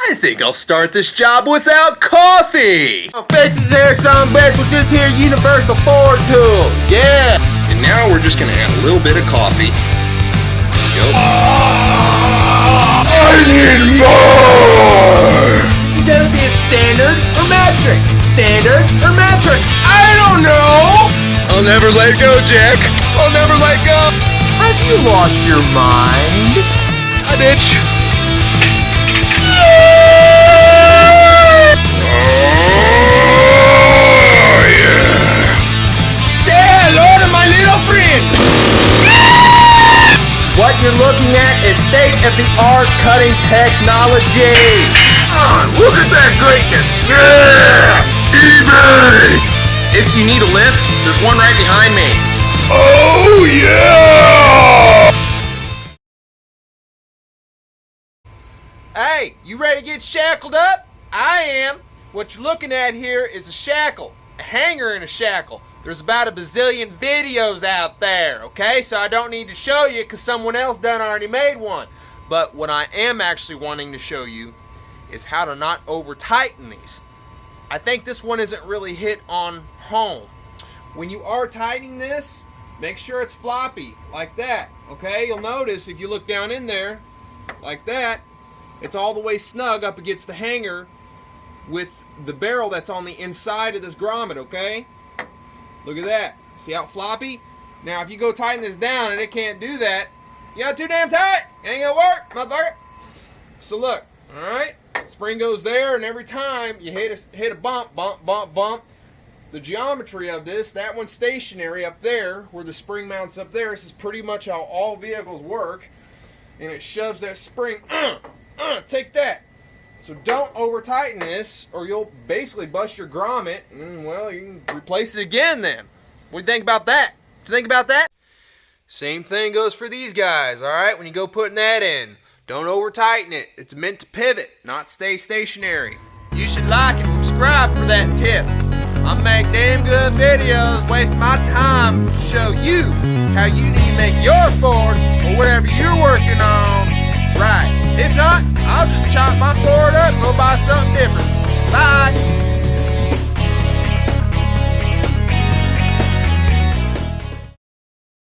I think I'll start this job without coffee! Fix his hair, son, bitch, with this here universal Ford tool. Yeah! And now we're just gonna add a little bit of coffee. There we go. I need more! It's gonna be a standard or metric? Standard or metric? I don't know! I'll never let go, Jack. I'll never let go. Have you lost your mind? Hi, bitch. What you're looking at is state-of-the-art cutting technology. Look at that greatness. Yeah! eBay! If you need a lift, there's one right behind me. Oh, yeah! Hey, you ready to get shackled up? I am. What you're looking at here is a shackle, a hanger and a shackle. There's about a bazillion videos out there, okay? So I don't need to show you because someone else done already made one. But what I am actually wanting to show you is how to not over tighten these. I think this one isn't really hit on home. When you are tightening this, make sure it's floppy like that, okay? You'll notice if you look down in there like that, it's all the way snug up against the hanger with the barrel that's on the inside of this grommet, okay? Look at that. See how floppy? Now, if you go tighten this down and it can't do that, you got it too damn tight. It ain't gonna work, motherfucker. So look, all right? Spring goes there, and every time you hit a bump, the geometry of this, that one's stationary up there, where the spring mounts up there. This is pretty much how all vehicles work, and it shoves that spring. Take that. So don't over tighten this, or you'll basically bust your grommet, and well, you can replace it again then. What do you think about that? Do you think about that? Same thing goes for these guys, alright? When you go putting that in, don't over tighten it. It's meant to pivot, not stay stationary. You should like and subscribe for that tip. I make damn good videos, wasting my time to show you how you need to make your Ford, or whatever you're working on, right. If not, I'll just chop my Ford up and go buy something different. Bye.